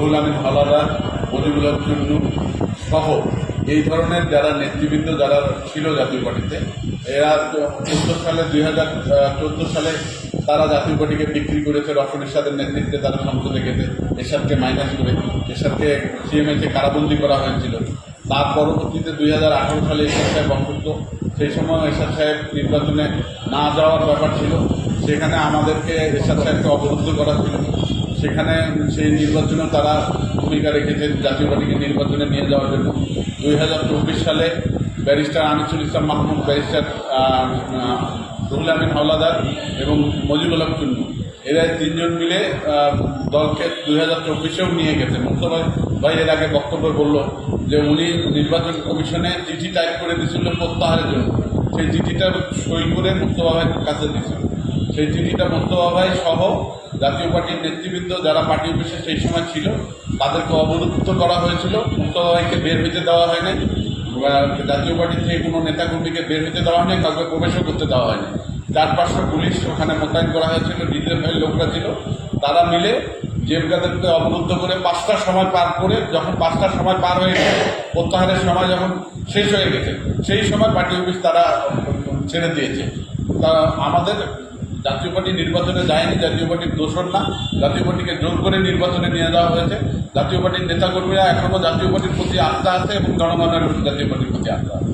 রুহুল আমিন হাওলাদার, মজিবুল হক চুন্নু সহ এই ধরনের যারা নেতৃবৃন্দ যারা ছিল জাতীয় পার্টিতে, এরা 2014 সালে তারা জাতীয় পার্টিকে বিক্রি করেছে রওশন এরশাদের নেতৃত্বে। তারা সংসদে গেছে, এরশাদকে মাইনাস করে এরশাদকে সিএমএতে কারাবন্দী করা হয়েছিল। তার পরবর্তীতে 2018 সালে এরশাদ সাহেব অসুস্থ, সেই সময় এরশাদ সাহেব নির্বাচনে না যাওয়ার ব্যাপার ছিল, সেখানে আমাদেরকে এরশাদ সাহেবকে অবরুদ্ধ করা ছিল। সেখানে সেই নির্বাচনে তারা ভূমিকা রেখেছে জাতীয় পার্টিকে নির্বাচনে নিয়ে যাওয়ার জন্য। 2024 সালে ব্যারিস্টার আনিসুল ইসলাম মাহমুদ, ব্যারিস্টার রুহুল আমিন হাওলাদার এবং মজিবুল হক চুন্নু, এরা তিনজন মিলে দলকে 2024-এও নিয়ে গেছে। মুস্তফা ভাই এর আগে বক্তব্য বলল যে উনি নির্বাচন কমিশনে চিঠি টাইপ করে দিয়েছিল প্রত্যাহারের জন্য। সেই চিঠিটা সই করে মুস্তফা ভাইয়ের কাছে দিয়েছিল। সেই চিঠিটা মুস্তফা ভাই সহ জাতীয় পার্টির নেতৃবৃন্দ যারা পার্টি অফিসে সেই সময় ছিল তাদেরকে অবরুদ্ধ করা হয়েছিল। মুস্তফা ভাইকে বের হইতে দেওয়া হয়নি, জাতীয় পার্টির থেকে কোনো নেতাকর্মীকে বের হইতে দেওয়া হয়নি, কাউকে প্রবেশও করতে দেওয়া হয়নি। 4-500 পুলিশ ওখানে মোতায়েন করা হয়েছিল, ডিজিএফআই লোকরা ছিল। তারা মিলে জেলগাদেরকে অবরুদ্ধ করে 5টার সময় পার করে, যখন 5টার সময় পার হয়ে গেছে, প্রত্যাহারের সময় যখন শেষ হয়ে গেছে, সেই সময় পার্টি অফিস তারা ছেড়ে দিয়েছে। তা আমাদের জাতীয় পার্টি নির্বাচনে যায়নি, জাতীয় পার্টির দোষর না, জাতীয় পার্টিকে জোর করে নির্বাচনে নিয়ে যাওয়া হয়েছে। জাতীয় পার্টির নেতাকর্মীরা এখনও জাতীয় পার্টির প্রতি আস্থা আছে এবং জনগণের জাতীয় পার্টির প্রতি আস্থা আছে।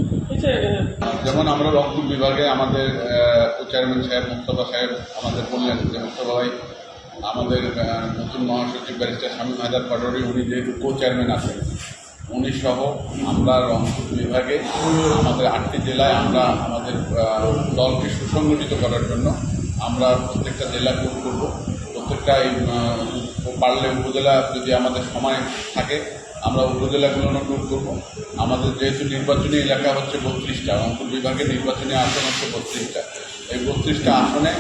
যেমন আমরা রংপুর বিভাগে আমাদের চেয়ারম্যান সাহেব মুস্তফা সাহেব আমাদের বললেন যে মুস্তফা ভাই আমাদের নতুন মহাসচিব ব্যারিস্টার শামীম হায়দার পাটোয়ারি, উনি যেহেতু চেয়ারম্যান আছেন, উনি সহ আমরা রংপুর বিভাগে আমাদের 8টি জেলায় আমরা আমাদের দলকে সুসংগঠিত করার জন্য আমরা প্রত্যেকটা জেলা ট্যুর করব। প্রত্যেকটা পারলে উপজেলা যদি আমাদের সময় থাকে আমরা উপজেলাগুলো ট্যুর করবো। আমাদের যেহেতু নির্বাচনী এলাকা হচ্ছে 32টা, রংপুর বিভাগে নির্বাচনী আসন হচ্ছে 32টা। এই 32টা আসনে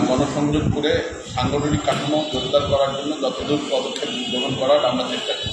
গণসংযোগ করে সাংগঠনিক কাঠামো জোরদার করার জন্য যতদূর পদক্ষেপ গ্রহণ করার আমরা চেষ্টা করি।